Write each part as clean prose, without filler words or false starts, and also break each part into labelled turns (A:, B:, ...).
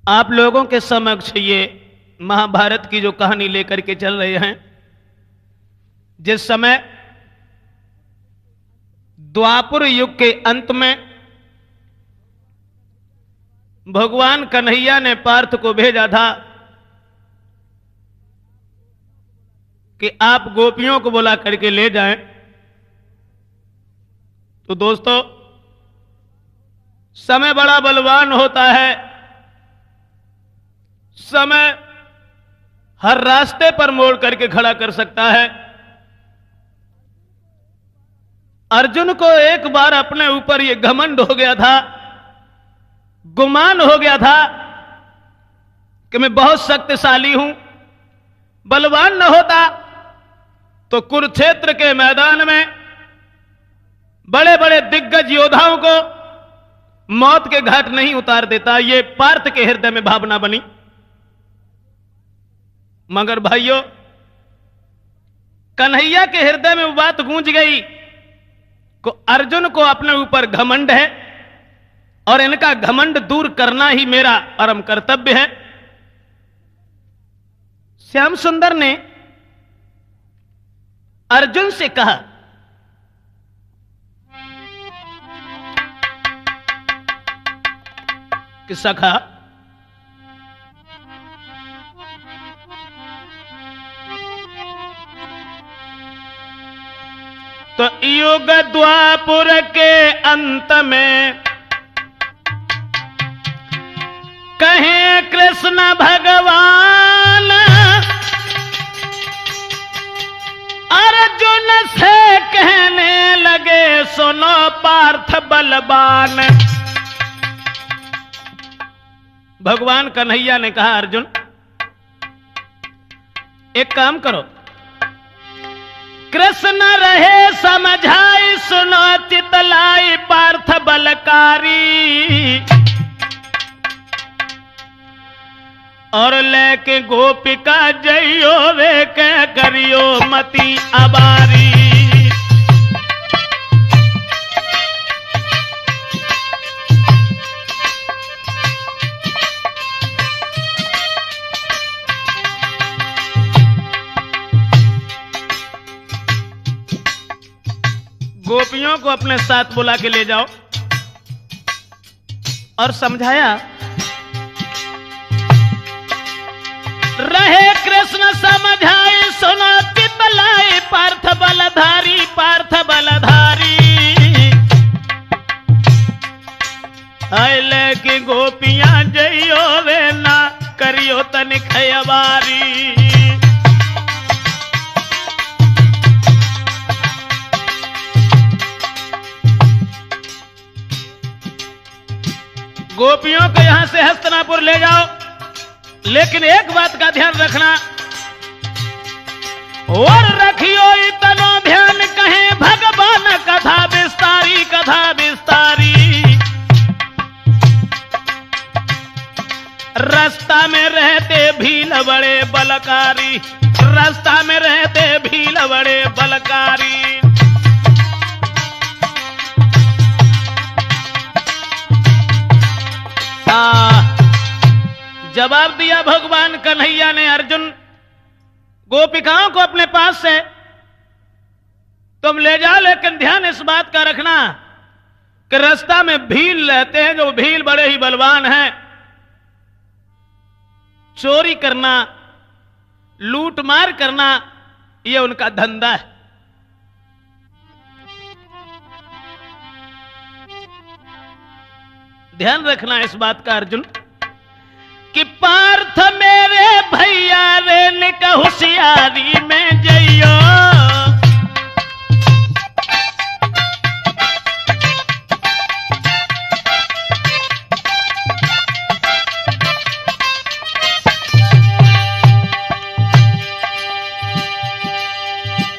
A: आप लोगों के समक्ष ये महाभारत की जो कहानी लेकर के चल रहे हैं। जिस समय द्वापर युग के अंत में भगवान कन्हैया ने पार्थ को भेजा था कि आप गोपियों को बुला करके ले जाएं। तो दोस्तों, समय बड़ा बलवान होता है। समय हर रास्ते पर मोड़ करके खड़ा कर सकता है। अर्जुन को एक बार अपने ऊपर यह घमंड हो गया था, गुमान हो गया था कि मैं बहुत शक्तिशाली हूं। बलवान न होता तो कुरुक्षेत्र के मैदान में बड़े बड़े दिग्गज योद्धाओं को मौत के घाट नहीं उतार देता। यह पार्थ के हृदय में भावना बनी। मगर भाइयों, कन्हैया के हृदय में वो बात गूंज गई को अर्जुन को अपने ऊपर घमंड है और इनका घमंड दूर करना ही मेरा परम कर्तव्य है। श्याम सुंदर ने अर्जुन से कहा कि सखा, तो युग द्वापर के अंत में कहे कृष्ण भगवान अर्जुन से कहने लगे, सुनो पार्थ बलवान। भगवान कन्हैया ने कहा, अर्जुन एक काम करो, कृष्ण रहे समझाई, सुनो चितलाई पार्थ बलकारी। और लेके गोपिका जइयो वे के करियो मति अबारी। गोपियों को अपने साथ बुला के ले जाओ और समझाया, रहे कृष्ण समझाए, सुनो चितलाई पार्थ बलधारी, पार्थ बलधारी। आइले की गोपियां जइयो वे ना करियो तनिक अबारी। गोपियों को यहां से हस्तिनापुर ले जाओ, लेकिन एक बात का ध्यान रखना, और रखियो इतना ध्यान, कहे भगवान कथा विस्तारी, कथा विस्तारी। रास्ता में रहते भील बड़े बलकारी, रास्ता में रहते भील बड़े बलकारी। जवाब दिया भगवान कन्हैया ने, अर्जुन गोपिकाओं को अपने पास से तुम ले जाओ, लेकिन ध्यान इस बात का रखना कि रास्ता में भील रहते हैं, जो भील बड़े ही बलवान हैं। चोरी करना, लूट मार करना, यह उनका धंधा है। ध्यान रखना इस बात का अर्जुन, कि पार्थ मेरे भैया रे का होशियारी में जइयो।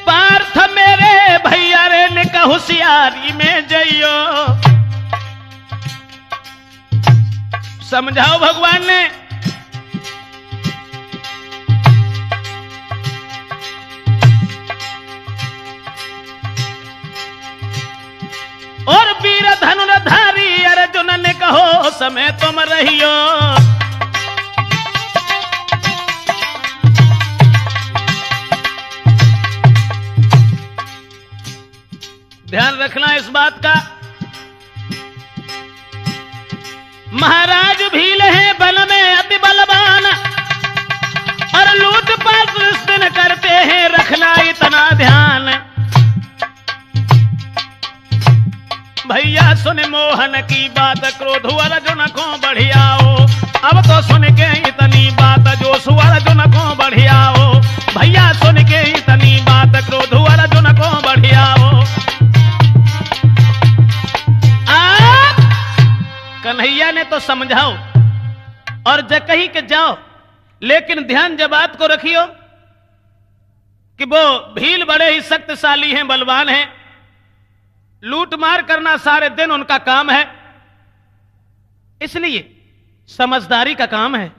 A: पार्थ मेरे भैया रे का होशियारी में जइयो। समझाओ भगवान ने, और वीर धनुर्धारी अर्जुन ने कहो समय तुम रहियो। रखना इस बात का। महाराज भील हैं बल में अति बलवान, और लूटपाट इस दिन करते हैं, रखना इतना ध्यान। भैया सुन मोहन की बात, क्रोध अर्जुन को बढ़ियाओ। अब तो सुन के इतनी बात, जो अर्जुन को बढ़ियाओ। भैया सुन के इतनी बात, क्रोध अर्जुन को बढ़ियाओ। कन्हैया ने तो समझाओ और कही के जाओ, लेकिन ध्यान जब बात को रखियो कि वो भील बड़े ही शक्तिशाली हैं, बलवान हैं, लूट मार करना सारे दिन उनका काम है, इसलिए समझदारी का काम है।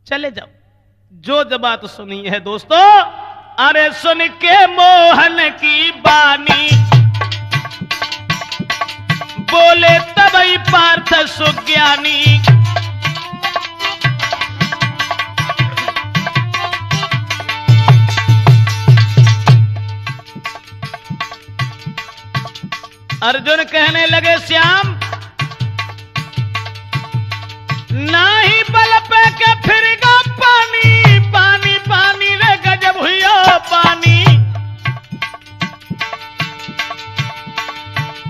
A: चले जाओ। जो जब बात सुनी है दोस्तों, अरे सुन के मोहन की बानी, बोले तबई पार्थ सुज्ञानी। अर्जुन कहने लगे श्याम, नाही बल पे के फिरेगा पानी, पानी पानी रे गजब हुआ पानी।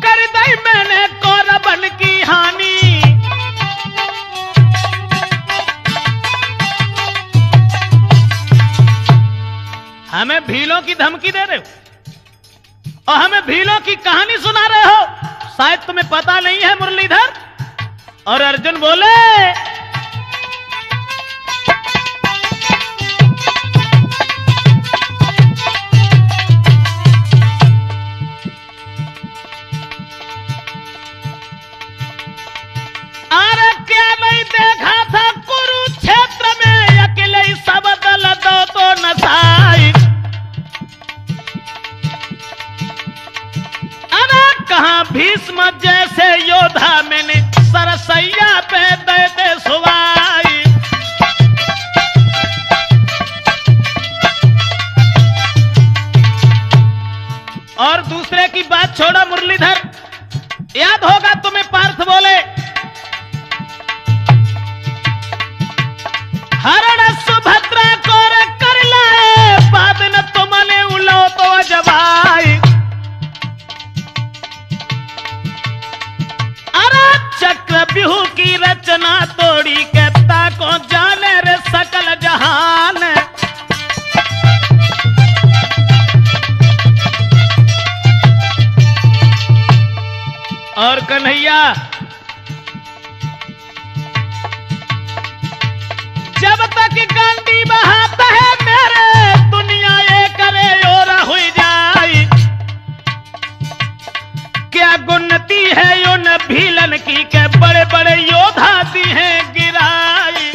A: कर दई मैंने कौरवन की हानि। हमें भीलों की धमकी दे रहे हो और हमें भीलों की कहानी सुना रहे हो, शायद तुम्हें पता नहीं है मुरलीधर। और अर्जुन बोले, अरे क्या नहीं देखा था कुरुक्षेत्र में, अकेले सब दल दो तो नसाई। कहां भीष्म जैसे योद्धा मैंने सरसैया पे देते सुवाई। और दूसरे की बात छोड़ो मुरलीधर, याद होगा तुम्हें पार्थ बोले, हरण सुभद्रा को कर लाए, बाद न तुमने उलो तो जबाई। चक्र व्यूह की रचना तोड़ी, कहता को जाने रे सकल जहान। और कन्हैया, जब तक गांडी बहाता है मेरे, दुनिया ये करे और हुई जाए। क्या गुन्नति है उन भीलन की, के बड़े बड़े योद्धा दी हैं गिराई।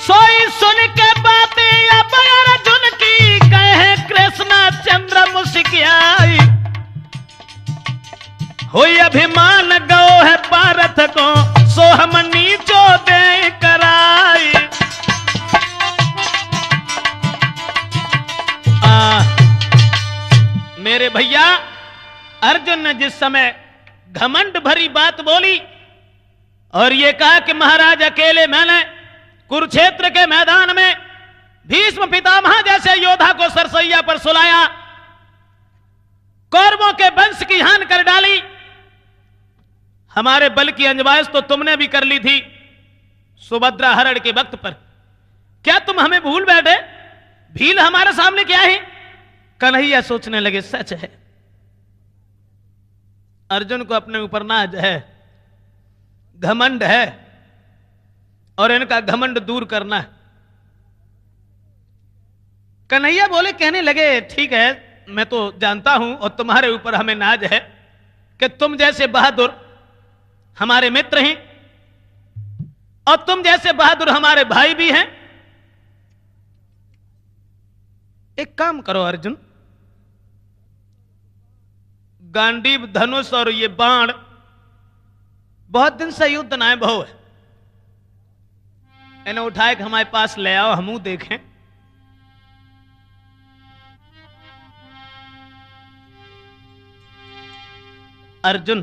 A: सोई सुन के बातें अब अर्जुन की, कहे कृष्ण चंद्र मुस्कियाई। हुई अभिमान गो है पारथ को, सो हम नीचो दे कराई। मेरे भैया, अर्जुन ने जिस समय घमंड भरी बात बोली और ये कहा कि महाराज अकेले मैंने कुरुक्षेत्र के मैदान में भीष्म पितामह जैसे योद्धा को सरसैया पर सुलाया, कौरवों के वंश की हानि कर डाली, हमारे बल की अंजवाइश तो तुमने भी कर ली थी सुभद्रा हरण के वक्त पर, क्या तुम हमें भूल बैठे? भील हमारे सामने क्या है? कन्हैया सोचने लगे, सच है, अर्जुन को अपने ऊपर नाज है, घमंड है, और इनका घमंड दूर करना है। कन्हैया बोले, कहने लगे, ठीक है, मैं तो जानता हूं और तुम्हारे ऊपर हमें नाज है कि तुम जैसे बहादुर हमारे मित्र हैं और तुम जैसे बहादुर हमारे भाई भी हैं। एक काम करो अर्जुन, गांडीव, धनुष और ये बाण बहुत दिन से युद्ध नाय बहु है, इन्हें उठाए हमारे पास ले आओ, हमू देखें अर्जुन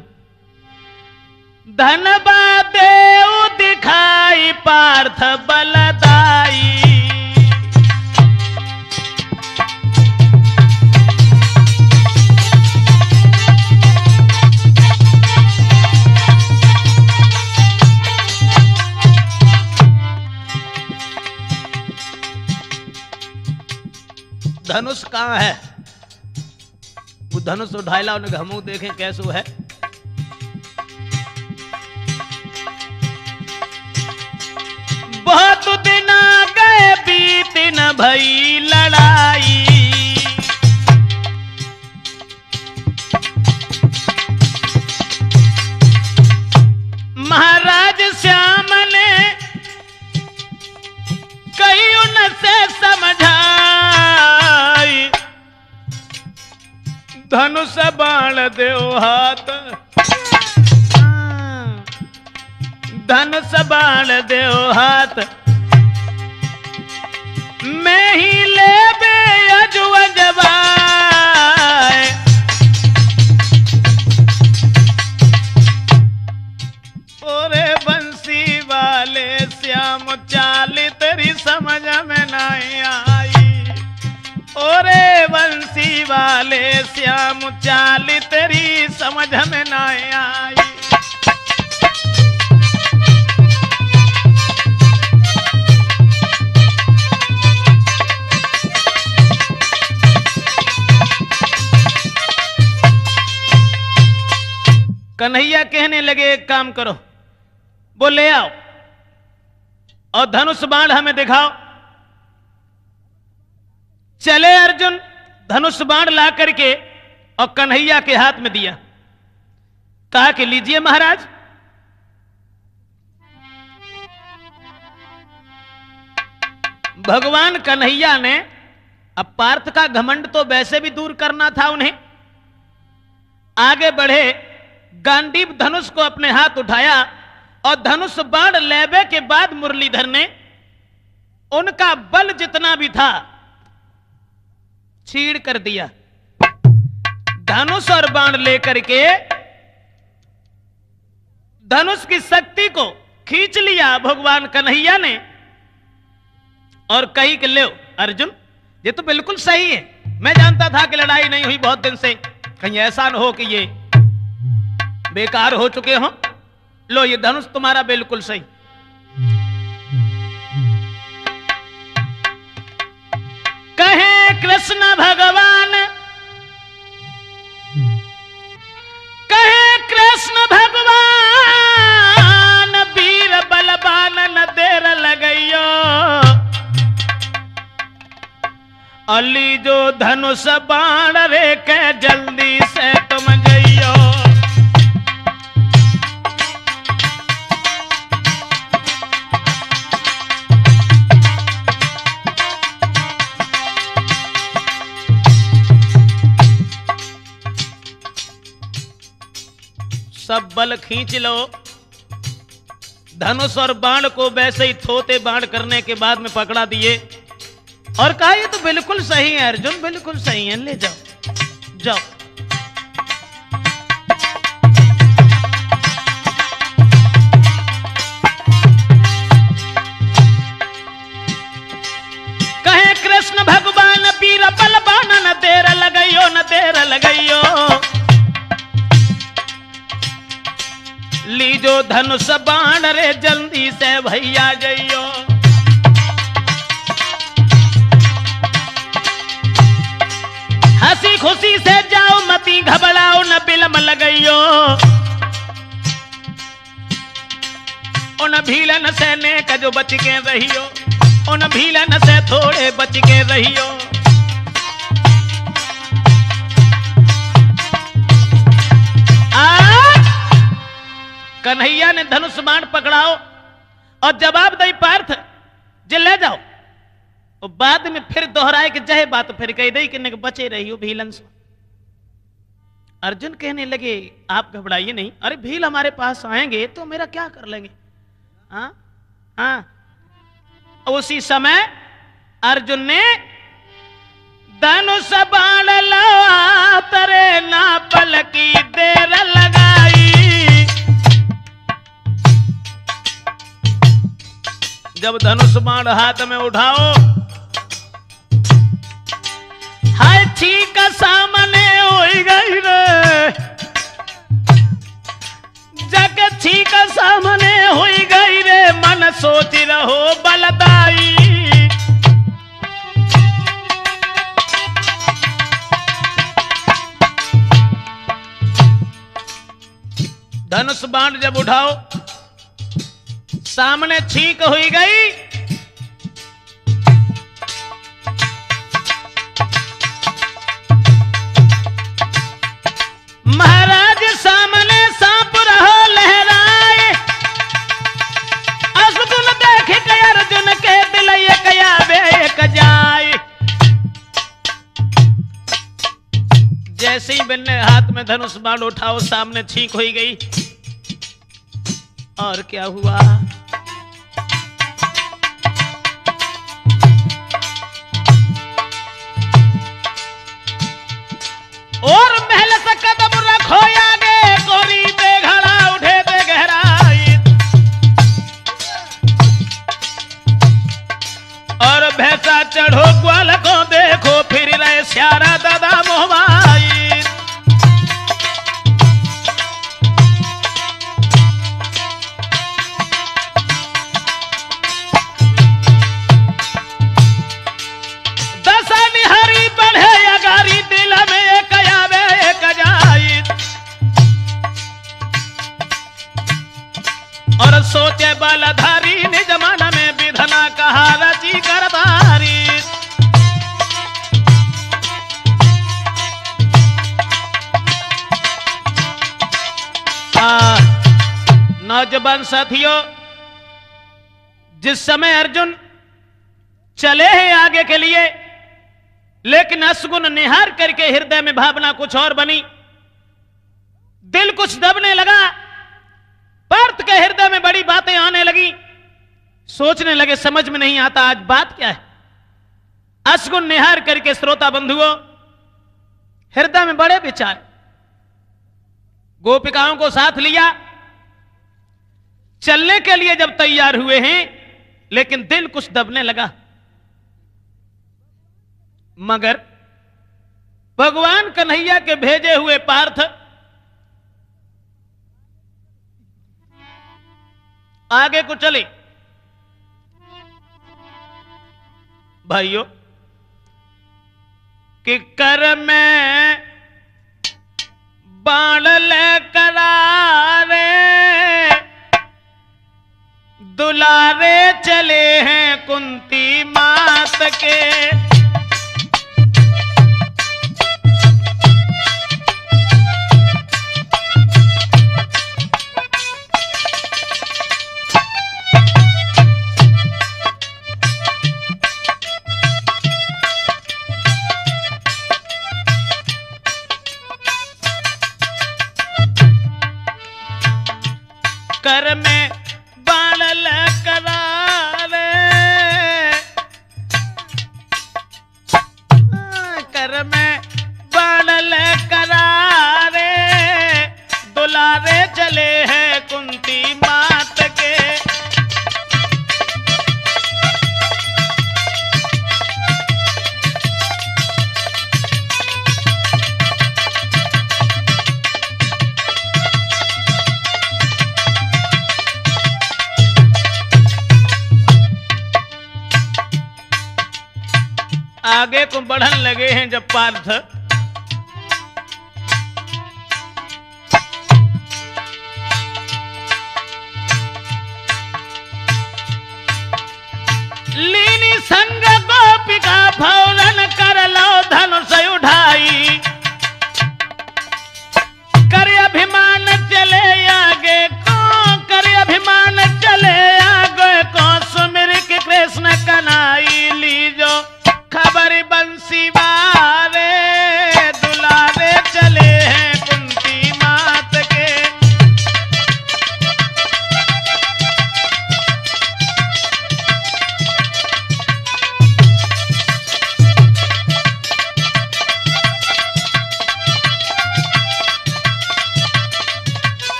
A: धनबा देव दिखाई पार्थ बलदाई। धनुष कहां है? वो धनुष उठाइला उन्हें हमू देखें कैसो है। बहुत दिन गए बीत न भई लड़ाई। महाराज श्याम ने कही उनसे समझाई। धनुष बाण देव हाथ, धनुष बाण देव हाथ, मैं ही ले बे अजुआ जवाए। ओरे बंसी वाले श्याम चाल तेरी समझ में नहीं आई। ओरे बंसी वाले श्याम चाल तेरी समझ में नहीं आई। कन्हैया कहने लगे एक काम करो, वो ले आओ और धनुष बाण हमें दिखाओ। चले अर्जुन धनुष बाण ला करके और कन्हैया के हाथ में दिया। कहा कि लीजिए महाराज। भगवान कन्हैया ने अब पार्थ का घमंड तो वैसे भी दूर करना था उन्हें। आगे बढ़े, गांडीव धनुष को अपने हाथ उठाया और धनुष बाण लेवे के बाद मुरलीधर ने उनका बल जितना भी था छीड़ कर दिया। धनुष और बाण लेकर के धनुष की शक्ति को खींच लिया भगवान कन्हैया ने और कही कि ले अर्जुन, ये तो बिल्कुल सही है। मैं जानता था कि लड़ाई नहीं हुई बहुत दिन से, कहीं ऐसा न हो कि ये बेकार हो चुके हो। लो ये धनुष तुम्हारा बिल्कुल सही। कहे कृष्ण भगवान, कहे कृष्ण भगवान, वीर बलवान न देर लगइयो। अली जो धनुष बाण रे के जल्दी से तुम जइयो। सब बल खींच लो। धनुष और बाण को वैसे ही थोते बाण करने के बाद में पकड़ा दिए और कहा ये तो बिल्कुल सही है अर्जुन, बिल्कुल सही है, ले जाओ जाओ। कहे कृष्ण भगवान वीर बलवान न देर लगइयो, न देर लगइयो। लीजो धनुष बाण रे जल्दी से भैया जइयो। हंसी खुशी से जाओ मती घबराओ न बिलम लगइयो। उन भीलन से नेक जो बच के रहियो, उन भीलन से थोड़े बच के रहियो। कन्हैया ने धनुष बाण पकड़ाओ और जवाब दई पार्थ जे ले जाओ। और बाद में फिर दोहराए कि जय बात फिर कह दई कि बचे रहियो भीलन से। अर्जुन कहने लगे आप घबराइए नहीं, अरे भील हमारे पास आएंगे तो मेरा क्या कर लेंगे। हाँ हाँ। उसी समय अर्जुन ने धनुष बाण लवा तरे ना पल की देर लगा। जब धनुष बाण हाथ में उठाओ, हाय ठीक सामने हो गई रे, जग ठीक सामने हो गई रे, मन सोच रहो बलदाई। धनुष बाण जब उठाओ, सामने छींक हुई गई, महाराज सामने सांप रहो लहराए, असगुन देख के अर्जुन के दिल एक बेक जाए। जैसे ही बिन्ने हाथ में धनुष बाण उठाओ, सामने छींक हुई गई। और क्या हुआ? और महल से कदम रखो आगे, गोरी पे घड़ा उठे ते गहराई, और भैंसा चढ़ो ग्वाल को देखो, फिर रहे श्यारा दादा मोहबाई। सोचे बालाधारी ने जमाना में विधना कहा रची करतारी। नौजवान साथियों, जिस समय अर्जुन चले हैं आगे के लिए, लेकिन असगुन निहार करके हृदय में भावना कुछ और बनी, दिल कुछ दबने लगा, पार्थ के हृदय में बड़ी बातें आने लगी। सोचने लगे समझ में नहीं आता आज बात क्या है। असगुन निहार करके श्रोता बंधुओं, हृदय में बड़े विचार। गोपिकाओं को साथ लिया, चलने के लिए जब तैयार हुए हैं, लेकिन दिल कुछ दबने लगा। मगर भगवान कन्हैया के भेजे हुए पार्थ आगे को चले। भाइयों, कि कर में बाण लेकर रे दुलारे चले हैं कुंती मात के। कर में बाण लेकर रे, कर में बाण लेकर रे दुलारे चले हैं कुंती मात के। आगे को बढ़न लगे हैं जब पार्थ, लीनी संग गोपिका फौरन कर लो धनुष उठाई, कर अभिमान चले आगे को, कर अभिमान चले आगे को, सुमिर के कृष्ण कन्हैया लीजो खबर बंसी बारे।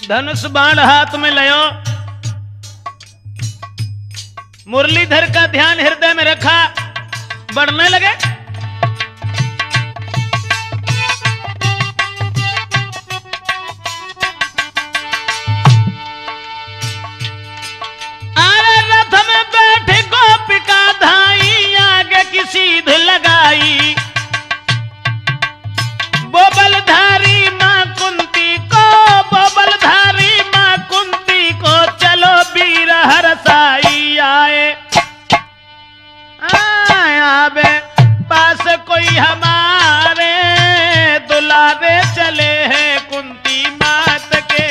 A: धनुष बाण हाथ में लयो, मुरलीधर का ध्यान हृदय में रखा, बढ़ने लगे। सीध लगाई बोबलधारी मां कुंती को, बोबलधारी मां कुंती को, चलो वीर हरसाई आए। आवे पास कोई हमारे दुलारे चले हैं कुंती मात के।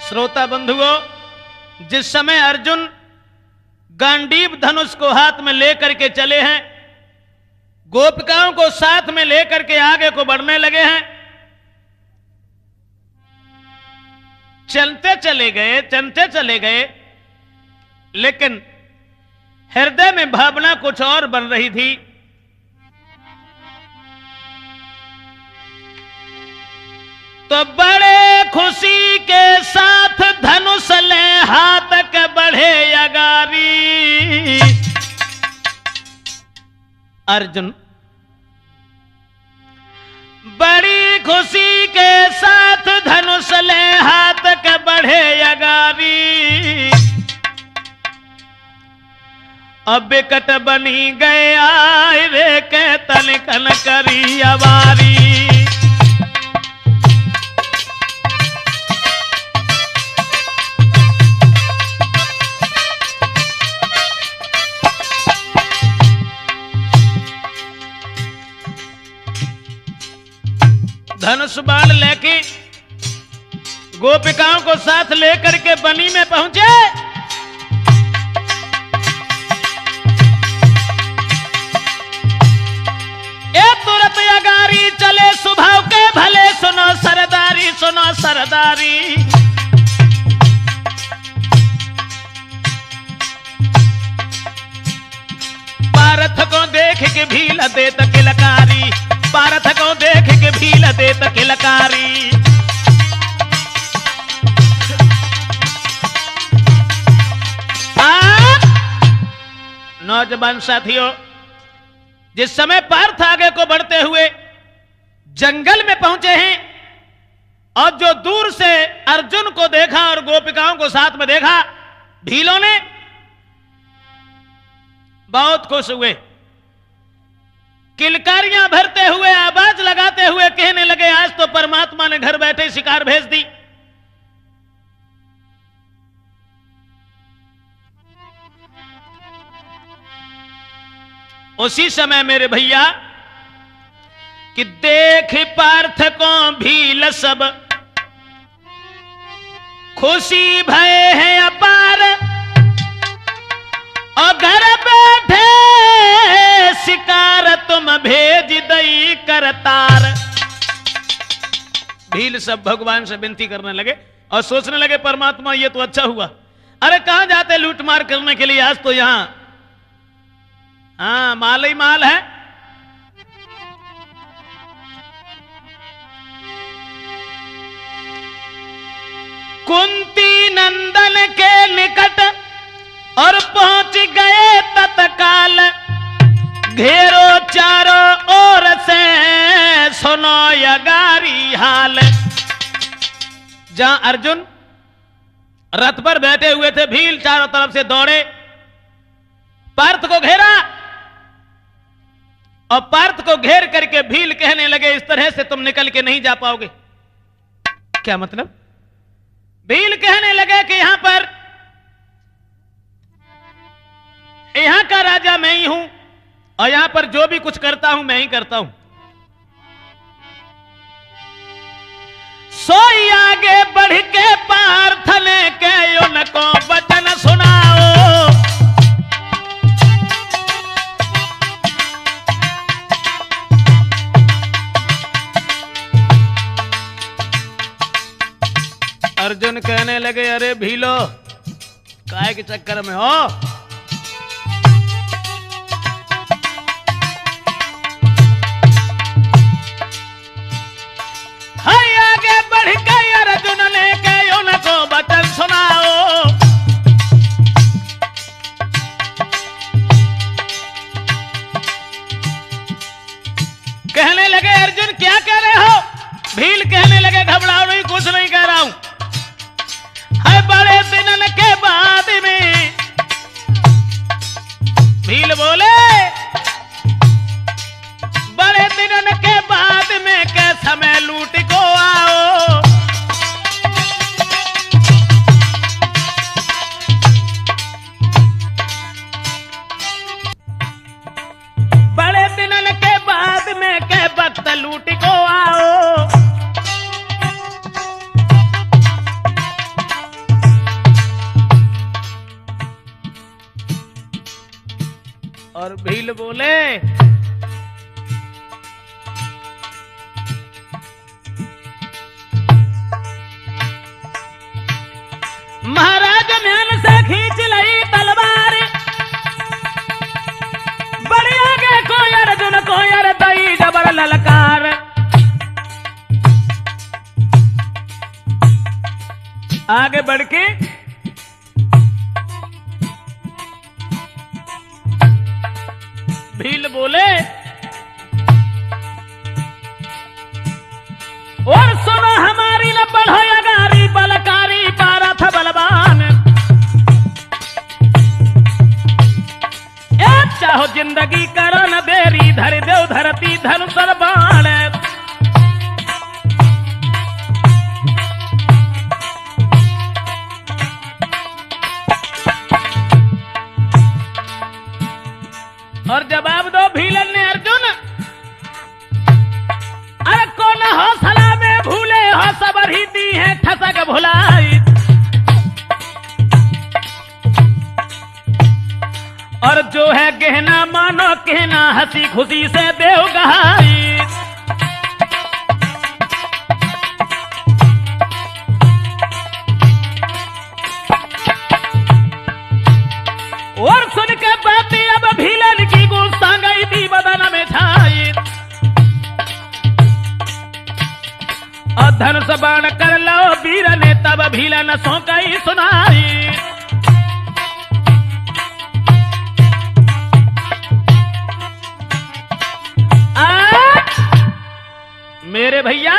A: श्रोता बंधुओं, जिस समय अर्जुन गांडीव धनुष को हाथ में लेकर के चले हैं, गोपिकाओं को साथ में लेकर के आगे को बढ़ने लगे हैं, चलते चले गए, लेकिन हृदय में भावना कुछ और बन रही थी। तो बड़े खुशी के साथ धनुष ले हाथ के बढ़े अगारी। अर्जुन बड़ी खुशी के साथ धनुष ले हाथ के बढ़े अगारी। अब बिकट बनी गए आए रे के तन कन करी अवारी। धनुष बाण लेके गोपिकाओं को साथ लेकर के बनी में पहुंचे। ए तुरंत अगारी चले स्वभाव के भले, सुनो सरदारी, सुनो सरदारी। पारथ को देख के भील देत किलकारी, पारथ को देख के भील देत किलकारी। नौजवान साथियों, जिस समय पार्थ आगे को बढ़ते हुए जंगल में पहुंचे हैं और जो दूर से अर्जुन को देखा और गोपिकाओं को साथ में देखा, भीलों ने बहुत खुश हुए। किलकारियां भरते हुए, आवाज लगाते हुए कहने लगे, आज तो परमात्मा ने घर बैठे शिकार भेज दी। उसी समय मेरे भैया कि देख पार्थ को भील सब खुशी भय है अपार, और घर बैठे शिकार तुम भेज दई करतार। भील सब भगवान से विनती करने लगे और सोचने लगे, परमात्मा ये तो अच्छा हुआ, अरे कहां जाते लूट मार करने के लिए, आज तो यहां माल ही माल है। कुंती नंदन के निकट और पहुंच गए तत्काल, घेरो चारों ओर से सुनो यगारी हाल। जहां अर्जुन रथ पर बैठे हुए थे, भील चारों तरफ से दौड़े, पार्थ को घेरा और पार्थ को घेर करके भील कहने लगे, इस तरह से तुम निकल के नहीं जा पाओगे। क्या मतलब? भील कहने लगे कि यहां का राजा मैं ही हूं, और यहां पर जो भी कुछ करता हूं मैं ही करता हूं। सोई आगे बढ़ के पार्थन के उनको वचन सुनाओ। अर्जुन कहने लगे, अरे भीलो काहे के चक्कर में हो? हाय आगे बढ़ के अर्जुन ने कहे उनको वचन सुनाओ। कहने लगे अर्जुन क्या कह रहे हो? भील कहने लगे घबराओ नहीं, कुछ नहीं कह रहा हूं। है बड़े दिनन के बाद में भील बोले, बड़े दिनन के बाद में के समय लूट को आओ। बड़े दिनन के बाद में के वक्त लूट को आओ। और भील बोले, महाराज म्यान से खींच लई तलवार, बड़े आगे को अर्जुन को यार दई जबर ललकार। आगे बढ़ के भील बोले, और सुनो हमारी न बढ़ो अगारी बलकारी पारथ बलवान। चाहो जिंदगी करो न देरी धर देव धरती धनु सरबाण। और जवाब दो भीलन ने अर्जुन, अरे कौन हौसला में भूले हो सबर ही दी है ठसक भुलाई। और जो है गहना मानो कहना हंसी खुशी से देव गहाई। और सुन के बातें अब भीलन की गुस्सा गई थी बदन में छाई। और धनुष बाण कर लो वीर ने तब भीलन सो कई सुनाई। मेरे भैया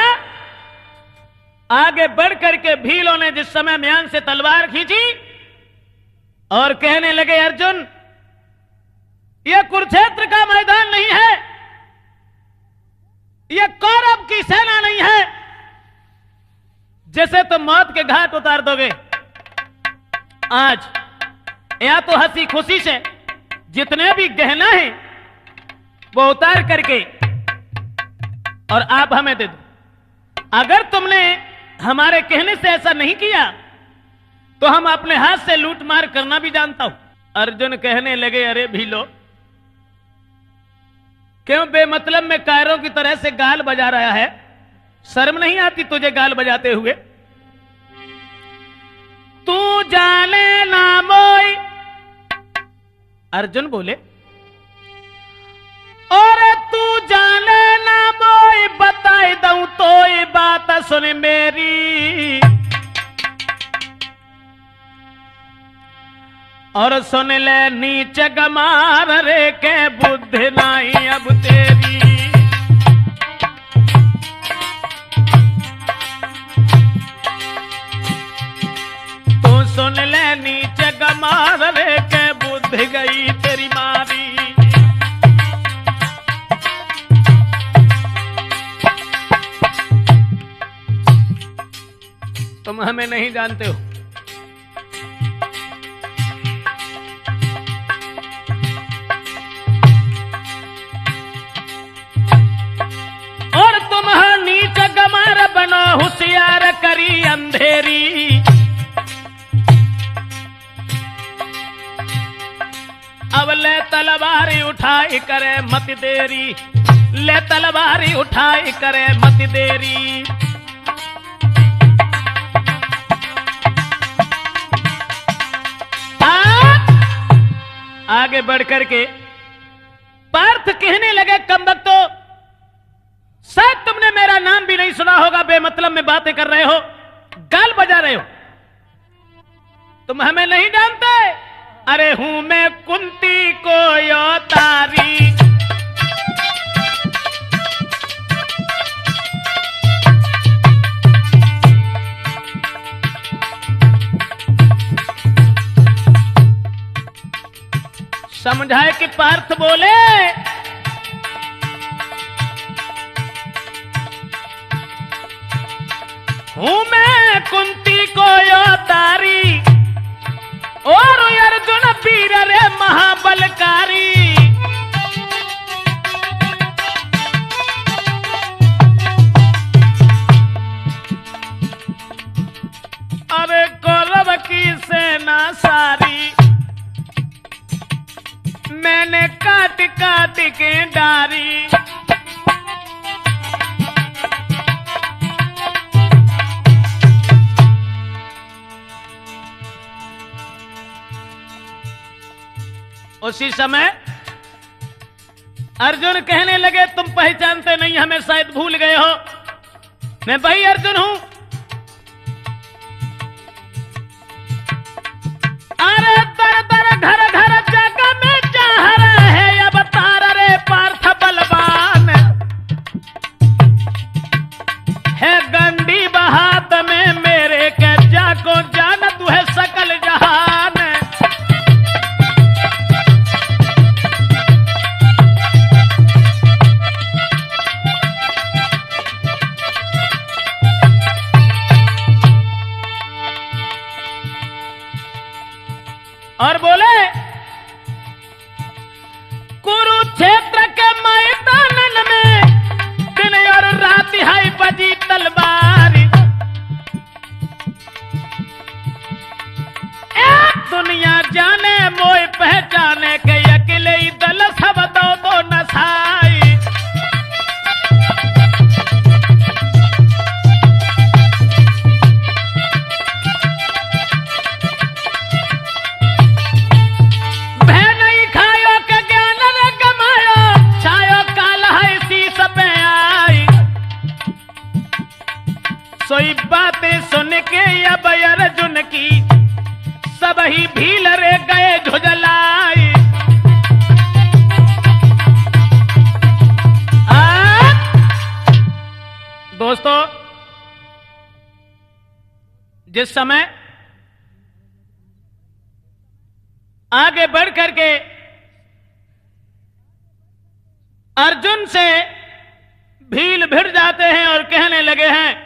A: आगे बढ़ करके भीलों ने जिस समय म्यान से तलवार खींची और कहने लगे, अर्जुन यह कुरुक्षेत्र का मैदान नहीं है, यह कौरव की सेना नहीं है जैसे तुम मौत के घाट उतार दोगे। आज या तो हंसी खुशी से जितने भी गहना है वो उतार करके और आप हमें दे दो। अगर तुमने हमारे कहने से ऐसा नहीं किया तो हम अपने हाथ से लूट मार करना भी जानता हूं। अर्जुन कहने लगे, अरे भीलो क्यों बेमतलब में कायरों की तरह से गाल बजा रहा है? शर्म नहीं आती तुझे गाल बजाते हुए? तू जाने ना मोई। अर्जुन बोले, और तू जाने ना मोई बताई दूं तो ये बात सुन मेरी। और सुन ले नीच गमार रे के बुद्धि नहीं अब तेरी। तू सुन ले नीच गमार रे के बुद्धि गई तेरी मारी। तुम हमें नहीं जानते हो। कुमार बनो होशियार करी अंधेरी। अब ले तलवारी उठाई करे मत देरी, ले तलवारी उठाई करे मत देरी। आगे बढ़कर के पार्थ कहने लगे, कमबख्तो, शायद तुमने मेरा नाम भी नहीं सुना होगा, बेमतलब में बातें कर रहे हो, गाल बजा रहे हो, तुम हमें नहीं जानते। अरे हूं मैं कुंती को यो तारी। समझाए कि पार्थ बोले, हूं मैं कुंती को यो तारी और अर्जुन वीर रे महाबलकारी। अरे कौरव की सेना सारी मैंने काट काट के डारी। उसी समय अर्जुन कहने लगे, तुम पहचानते नहीं, हमें शायद भूल गए हो, मैं वही अर्जुन हूं। अरे दर दर घर घर जगह में जहर है, अब तार रे पार्थ बलवान है, गंडी बहात में मेरे के जाको जान तू है सकल जहान। और बोले, कुरुक्षेत्र के मैदान में दिन और रात हाई बजी तलवार। एक दुनिया जाने मोय पहचाने के अकेले ही दल सब दो नसाई। सोई बातें सुन के अब अर्जुन की सब ही भील रे गए झुझलाई। दोस्तों, जिस समय आगे बढ़ करके अर्जुन से भील भिड़ जाते हैं और कहने लगे हैं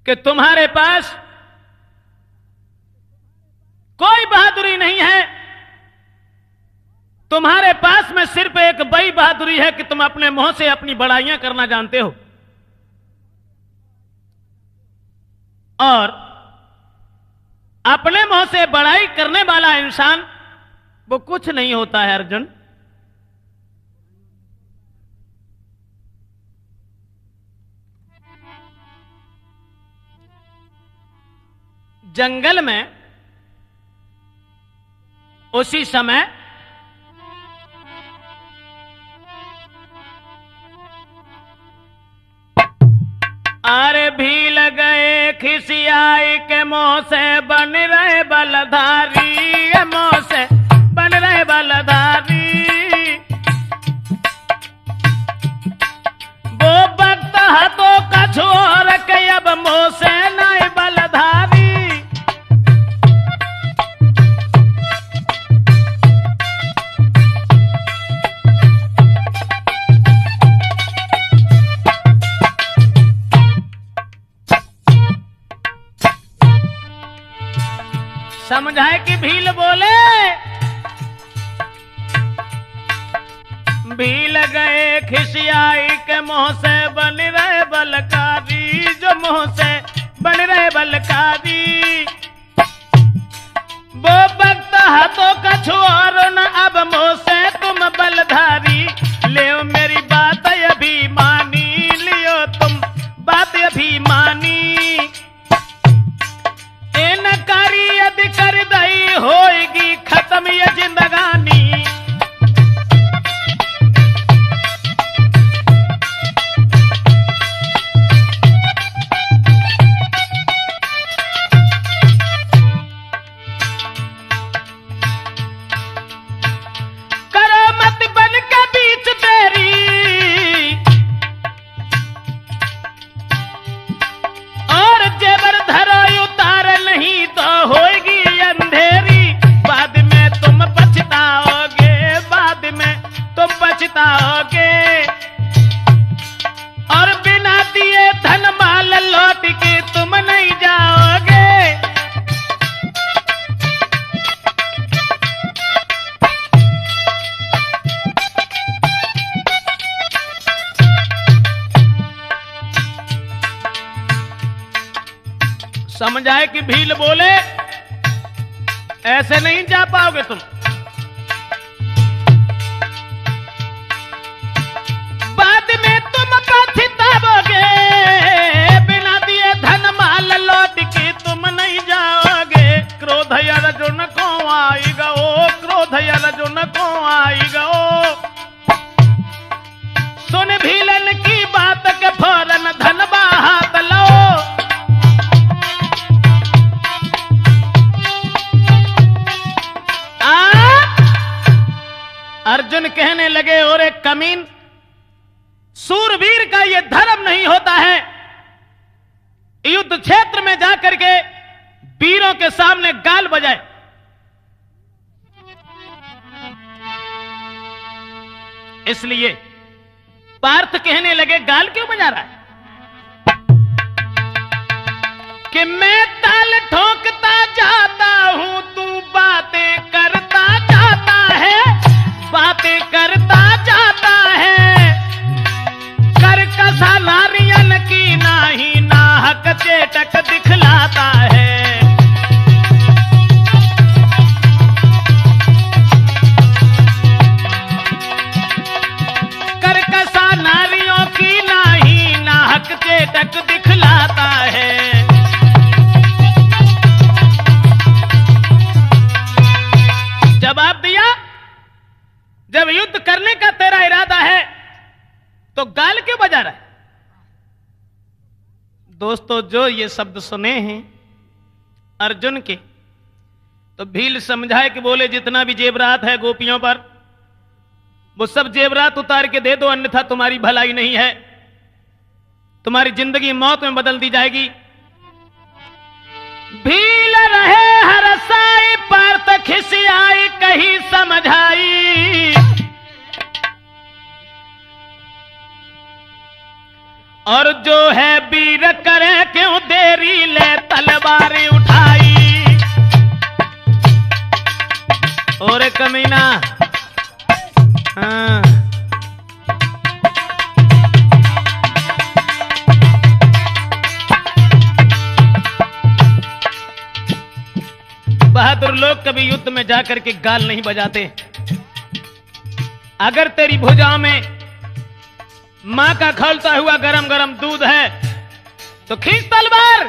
A: कि तुम्हारे पास कोई बहादुरी नहीं है, तुम्हारे पास में सिर्फ एक बड़ी बहादुरी है कि तुम अपने मुंह से अपनी बड़ाइयां करना जानते हो, और अपने मुंह से बड़ाई करने वाला इंसान वो कुछ नहीं होता है अर्जुन। जंगल में उसी समय अरे भील गए खिसियाई के मुंह से बन रहे बलधारी, मुंह से बन रहे बलधारी। वो वक्त हाथों का छोड़ के अब मुंह से नहीं बलधारी। समझाए कि भील बोले, भील गए खिसियाई के मुंह से बन रहे बलकारी, जो मुंह से बन रहे बलकारी। वो वक्त हाथों का छुआरो न अब मुंह से तुम बलधारी। लियो मेरी बात अभिमानी, लियो तुम बात अभिमानी। इनकारी यदि कर दई होएगी खत्म ये जिंदगानी। और बिना दिए धन माल लौट के तुम नहीं जाओगे। समझ आए कि भील बोले ऐसे नहीं जा पाओगे तुम। बिना दिए धन माल लौट के तुम नहीं जाओगे। क्रोध अर्जुन को आएगा ओ, क्रोध अर्जुन को आएगा ओ। सुन भीलन की बात के फौरन धन हाथ लो। अर्जुन कहने लगे और एक कमीन, सूरवीर का यह धर्म नहीं होता है युद्ध क्षेत्र में जाकर के वीरों के सामने गाल बजाए। इसलिए पार्थ कहने लगे गाल क्यों बजा रहा है कि मैं ताल ठोकता जाता हूं, तू बातें करता जाता है, बातें करता जाता है। कसा नारियल की नाही नाहक चेटक दिखलाता है। करकसा नारियों की नाही नाहक चेटक दिखलाता है। जवाब दिया, जब युद्ध करने का तेरा इरादा है तो गाल क्यों बजा रहा है? दोस्तों, जो ये शब्द सुने हैं अर्जुन के, तो भील समझाए कि बोले जितना भी जेवरात है गोपियों पर वो सब जेवरात उतार के दे दो, अन्यथा तुम्हारी भलाई नहीं है, तुम्हारी जिंदगी मौत में बदल दी जाएगी। भील रहे हरसाई पार्थ खिसियाई कहीं समझाई। और जो है वीर करे क्यों देरी, ले तलवारी उठाई। और कमीना, हाँ बहादुर लोग कभी युद्ध में जाकर के गाल नहीं बजाते। अगर तेरी भुजाओं में मां का खौलता हुआ गरम गरम दूध है तो खींच तलवार।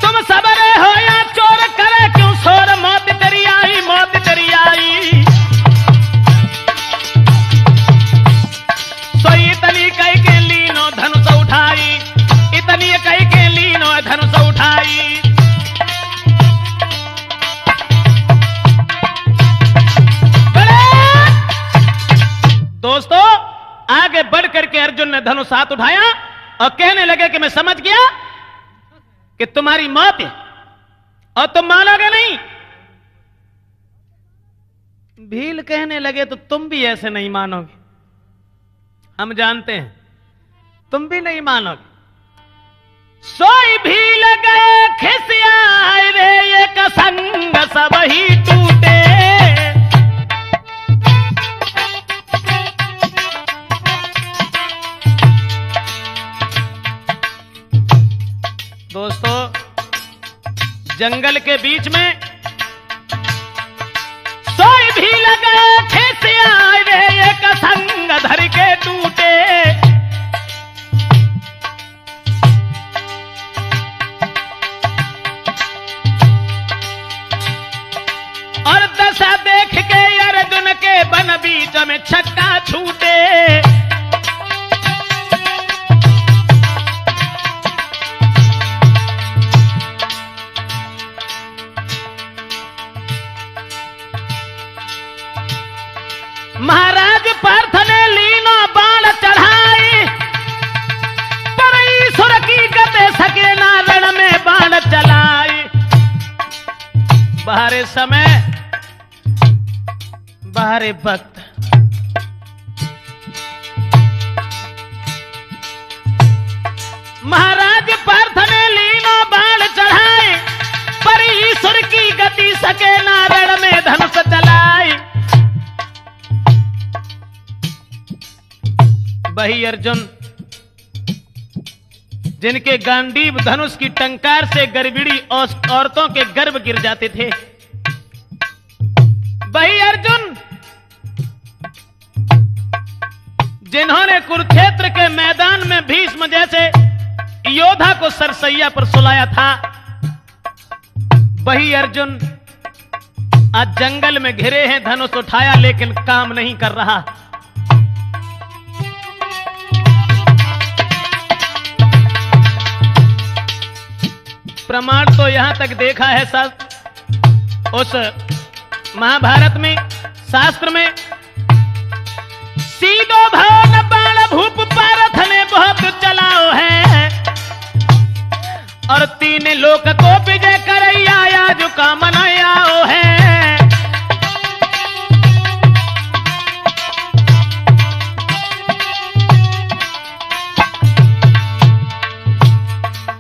A: तुम सबरे हो या चोर करे क्यों शोर, मौत तेरी आई, मौत तेरी आई। सो इतनी कई के लीनो धनुष उठाई, इतनी कई के लीनो धनुष उठाई। दोस्तों, आगे बढ़ करके अर्जुन ने धनुष हाथ उठाया और कहने लगे कि मैं समझ गया कि तुम्हारी मौत है और तुम मानोगे नहीं। भील कहने लगे तो तुम भी ऐसे नहीं मानोगे, हम जानते हैं तुम भी नहीं मानोगे। सोई भी लगे खिसियाए रे एक संग सब ही टूटे। दोस्तों, जंगल के बीच में सोई भी लगे खिसियाए रे एक संग धर के टूटे। और दशा देख के अर्जुन के बन बीच में छक्का छूटे। महाराज पार्थ ने लीनो बाण चढ़ाई, पर ईश्वर की गते सके ना रण में बाण चलाई। बाहरे समय बाहरे भक्त, महाराज पार्थ ने लीनो बाण चढ़ाए, पर ईश्वर की गति सके ना रण में धनुष चलाई। वही अर्जुन जिनके गांडीव धनुष की टंकार से गर्भिणी औरतों के गर्भ गिर जाते थे, वही अर्जुन जिन्होंने कुरुक्षेत्र के मैदान में भीष्म जैसे योद्धा को सरसैया पर सुलाया था, वही अर्जुन आज जंगल में घिरे हैं, धनुष उठाया लेकिन काम नहीं कर रहा। प्रमाण तो यहां तक देखा है सब उस महाभारत में, शास्त्र में, सीधो भवन बाण भूप पारथ ने बहुत चलाओ है, और तीन लोक को विजय करैया आज का मनायाओ है।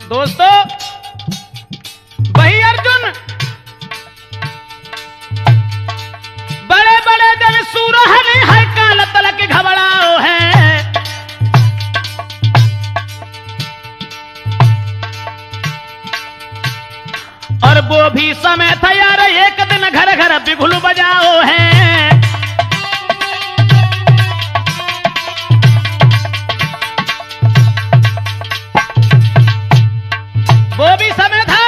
A: दोस्तों, वही अर्जुन बड़े बड़े जन सूरहने हर काल तलक घबराओ है, और वो भी समय था यार एक दिन घर घर बिगुल बजाओ है। वो भी समय था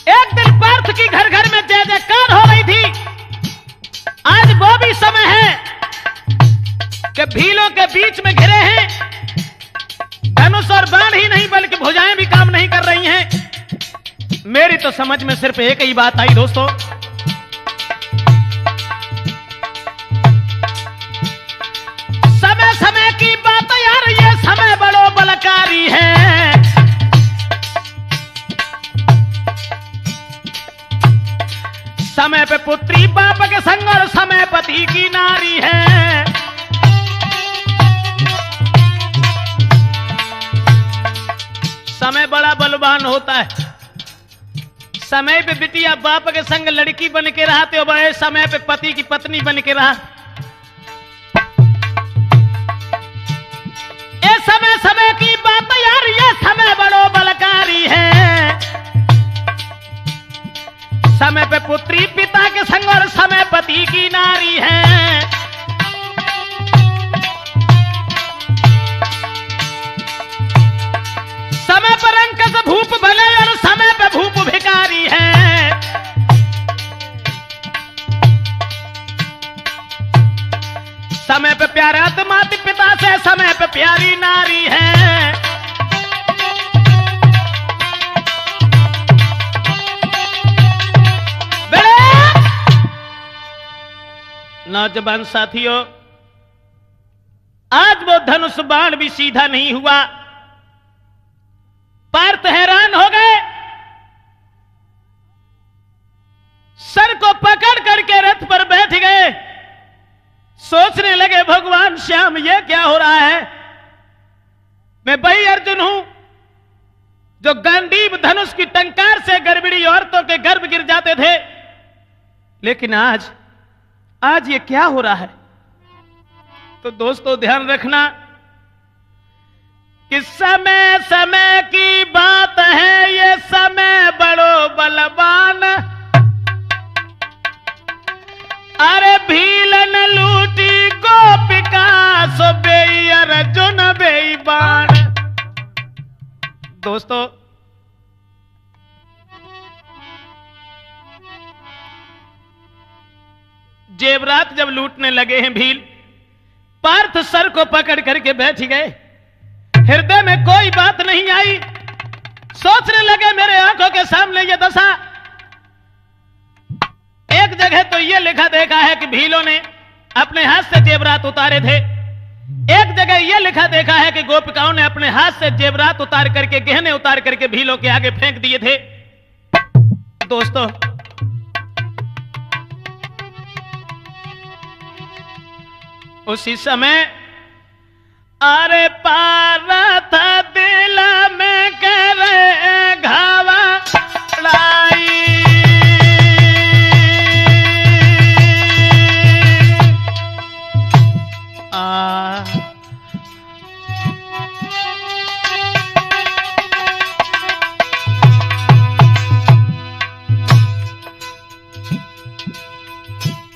A: एक दिन पार्थ की घर घर में जय जयकार हो रही थी। आज वो भी समय है कि भीलों के बीच में घिरे हैं, धनुष और बाण ही नहीं बल्कि भुजाएं भी काम नहीं कर रही हैं। मेरी तो समझ में सिर्फ एक ही बात आई दोस्तों, समय समय की बात यार, ये समय बड़ो बलकारी है। समय पे पुत्री बाप के संग और समय पति की नारी है। समय बड़ा बलवान होता है। समय पे बिटिया बाप के संग लड़की बन के रहते हो, बड़े समय पे पति की पत्नी बन के रहा। ये समय समय की बात यार, ये समय बड़ो बलकारी है। समय पे पुत्री पिता के संग और समय पति की नारी है। समय पर अंकस भूप भले और समय पे भूप भिखारी है। समय पे प्यारा तो माता पिता से, समय पे प्यारी नारी है। नौजवान साथियों, आज वो धनुष बाण भी सीधा नहीं हुआ। पार्थ हैरान हो गए, सर को पकड़ करके रथ पर बैठ गए। सोचने लगे भगवान श्याम ये क्या हो रहा है, मैं वही अर्जुन हूं जो गांडीव धनुष की टंकार से गर्भिणी औरतों के गर्भ गिर जाते थे, लेकिन आज ये क्या हो रहा है? तो दोस्तों ध्यान रखना कि समय समय की बात है, ये समय बड़ो बलवान। अरे भीलन लूटी गोपिका सो बेई अर्जुन बेई बाण। दोस्तों जेवरात जब लूटने लगे हैं भील, पार्थ सर को पकड़ करके बैठ गए। हृदय में कोई बात नहीं आई, सोचने लगे मेरे आंखों के सामने ये दशा। एक जगह तो ये लिखा देखा है कि भीलों ने अपने हाथ से जेवरात उतारे थे, एक जगह ये लिखा देखा है कि गोपिकाओं ने अपने हाथ से जेवरात उतार करके, गहने उतार करके भीलों के आगे फेंक दिए थे। दोस्तों उसी समय अरे पारथ दिल में करे घावा लाई।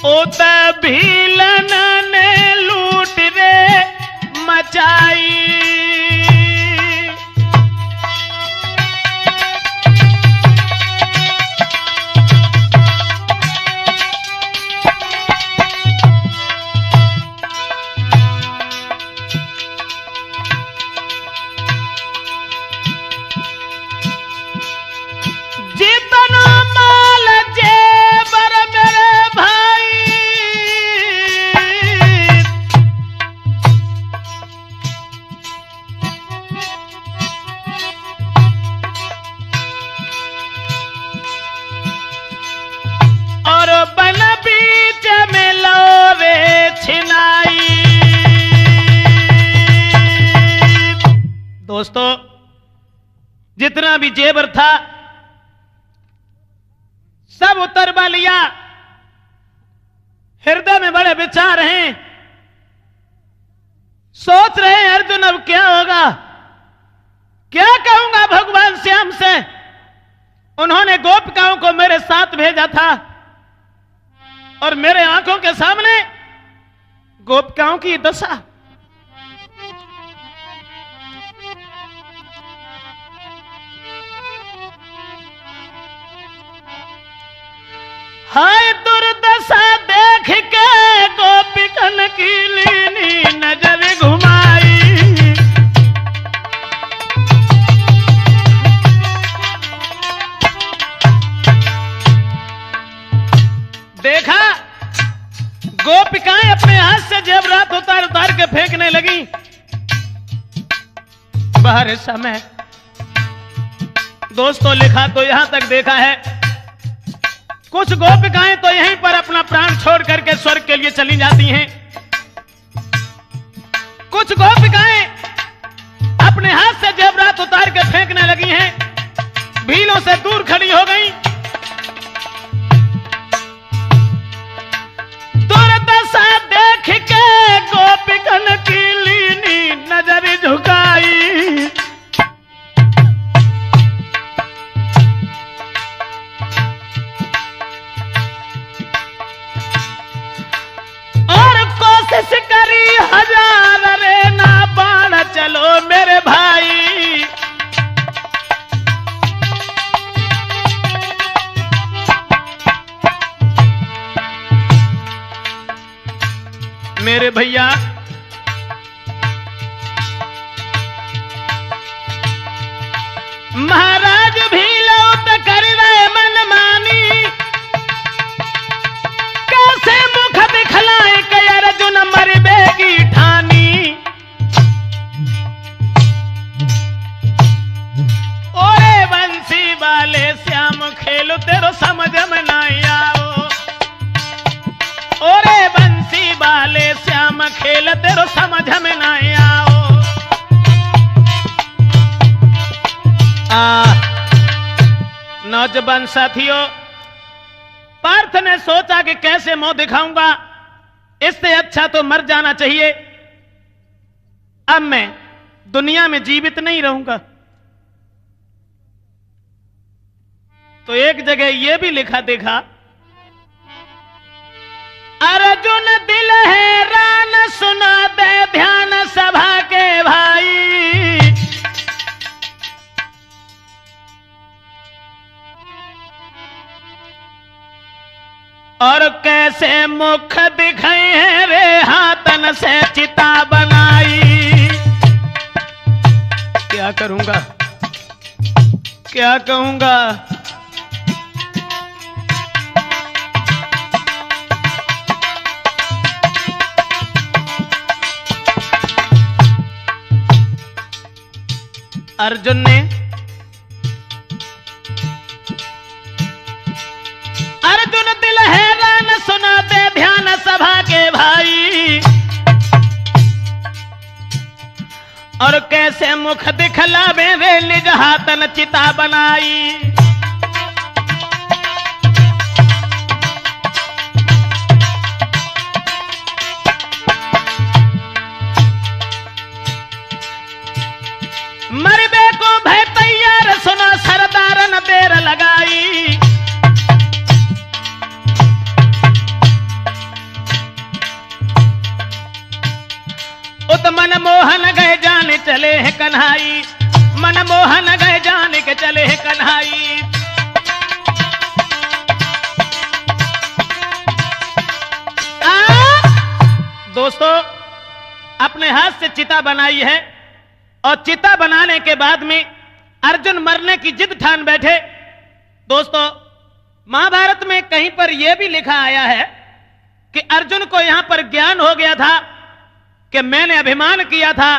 A: उत भीलन ने लूट रे मचाई। जितना माल जेवर मेरे भाई, और बन बीच में लोवे छिनाई। दोस्तों जितना भी जेवर था सब उतरवा लिया। हृदय में बड़े विचार हैं, सोच रहे हैं अर्जुन अब क्या होगा, क्या कहूंगा भगवान श्याम से। उन्होंने गोपिकाओं को मेरे साथ भेजा था और मेरे आंखों के सामने गोपिकाओं की दशा। हाय दुर्दशा देख के गोपिकन की लीनी नजर घुमाई। देखा गोपिकाएं अपने हाथ से जेवरात उतार उतार के फेंकने लगी। बाहर समय दोस्तों लिखा तो यहां तक देखा है, कुछ गोपिकाएं तो यहीं पर अपना प्राण छोड़ करके स्वर्ग के लिए चली जाती हैं। कुछ गोपिकाएं अपने हाथ से जेवरात उतार के फेंकने लगी हैं, भीलों से दूर खड़ी हो गई। दुर्दशा देख के गोपिकन की लीनी नजर झुकाई। कोशिश करी हजार रे ना बाण चलो मेरे भाई। मेरे भैया महाराज भी लौट कर रहे मन मानी, कैसे मुख दिखलाए कि अर्जुन मरबे की ठानी। ओरे बंसी वाले श्याम खेलो तेरो समझ में ना आओ। ओरे बंसी वाले श्याम खेल तेरो समझ में ना आओ। नौजवान साथियों, पार्थ ने सोचा कि कैसे मुंह दिखाऊंगा, इससे अच्छा तो मर जाना चाहिए। अब मैं दुनिया में जीवित नहीं रहूंगा। तो एक जगह यह भी लिखा देखा, अर्जुन दिल हैरान सुना दे ध्यान सभा के भाई, और कैसे मुख दिखाए हैं रे हाथन से चिता बनाई। क्या करूंगा, क्या कहूंगा। अर्जुन ने अर्जुन दिल हैरान सुना दे ध्यान सभा के भाई, और कैसे मुख दिखलावे वे निज हाथन चिता बनाई। मरबे को भय तैयार सुना सरदारन देर लगाई, उत मन मोहन गए जाने चले हैं कन्हाई, मन मोहन गए जाने के चले हैं कन्हाई। दोस्तों, अपने हाथ से चिता बनाई है, और चिता बनाने के बाद में अर्जुन मरने की जिद ठान बैठे। दोस्तों, महाभारत में कहीं पर यह भी लिखा आया है कि अर्जुन को यहां पर ज्ञान हो गया था कि मैंने अभिमान किया था,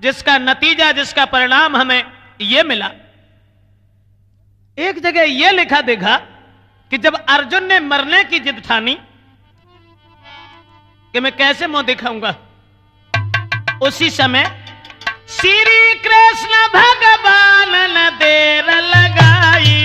A: जिसका नतीजा, जिसका परिणाम हमें यह मिला। एक जगह यह लिखा देखा कि जब अर्जुन ने मरने की जिद ठानी कि मैं कैसे मुंह दिखाऊंगा, उसी समय श्री कृष्ण भगवान न देर लगाई।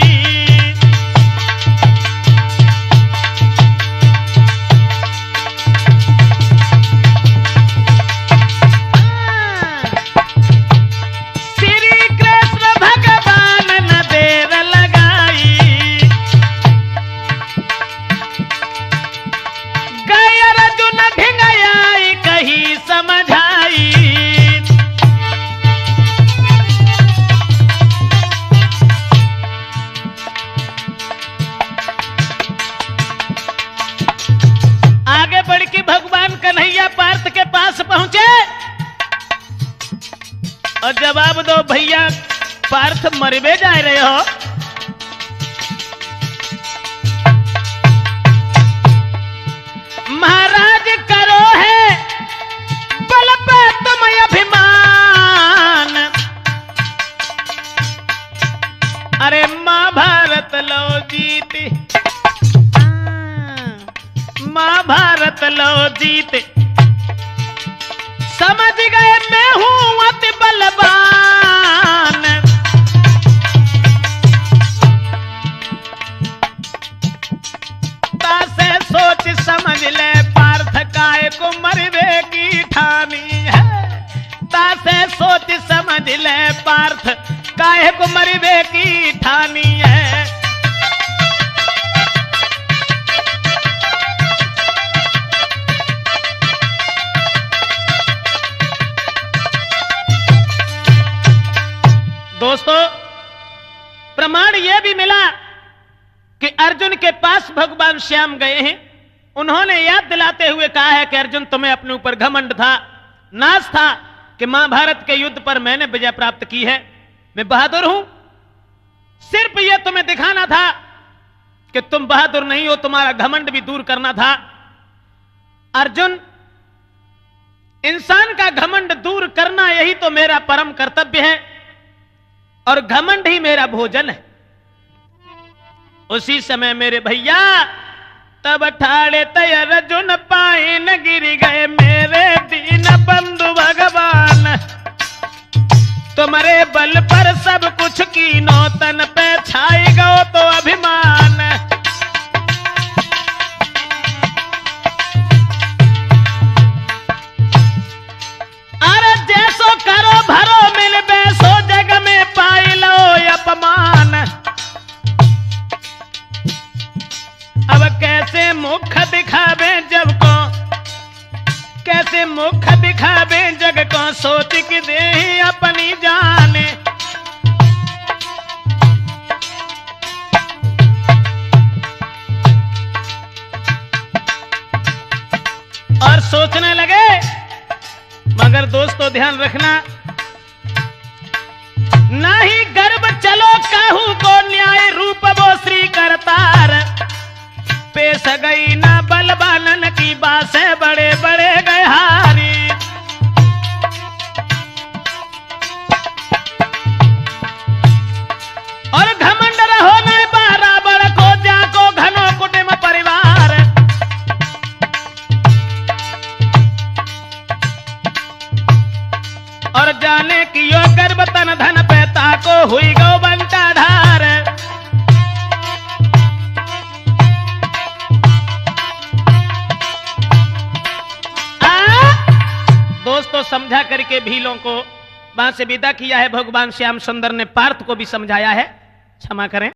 A: श्री कृष्ण भगवान न देर लगाई, गए अर्जुन ढिंगयाई कही समझाई। आगे बढ़ के भगवान कन्हैया पार्थ के पास पहुंचे और जवाब दो भैया, पार्थ मरवे जा रहे हो। महाराज करो है बल पे तुम अभिमान, अरे महाभारत लो जीते, महाभारत लो जीते, समझ गए मैं हूं अति बलवान। तासे सोच समझ ले पार्थ काय को मरवे की ठानी है, तासे सोच समझ ले पार्थ काय को मरवे की ठानी है। दोस्तों, प्रमाण यह भी मिला कि अर्जुन के पास भगवान श्याम गए हैं। उन्होंने याद दिलाते हुए कहा है कि अर्जुन, तुम्हें अपने ऊपर घमंड था, नाज था कि महाभारत के युद्ध पर मैंने विजय प्राप्त की है, मैं बहादुर हूं। सिर्फ यह तुम्हें दिखाना था कि तुम बहादुर नहीं हो, तुम्हारा घमंड भी दूर करना था। अर्जुन, इंसान का घमंड दूर करना यही तो मेरा परम कर्तव्य है, और घमंड ही मेरा भोजन है। उसी समय मेरे भैया तब ठाड़े तय अर्जुन पाए न गिर गए मेरे दीन बंधु भगवान, तुम्हारे बल पर सब कुछ की नौतन पे छाई गो तो अभिमान। अरे जैसो करो भरो मिल बैसो जग में पाई लो अपमान। अब कैसे मुख दिखावे जब को, कैसे मुख दिखावे जग को, सोच के दे अपनी जाने। और सोचने लगे, मगर दोस्तों ध्यान रखना, नहीं गर्व चलो काहू को न्याय रूप वो श्री करतार। पेश गई ना बलबानन की बासे बड़े बड़े गए हारी। और घमंड रहो न बराबर को जाको घनो कुटुंब परिवार। और जाने की यो गर्भ तन धन पैता को हुई गो बंटा ढार। दोस्तों समझा करके भीलों को वहां से विदा किया है। भगवान श्याम सुंदर ने पार्थ को भी समझाया है, क्षमा करें।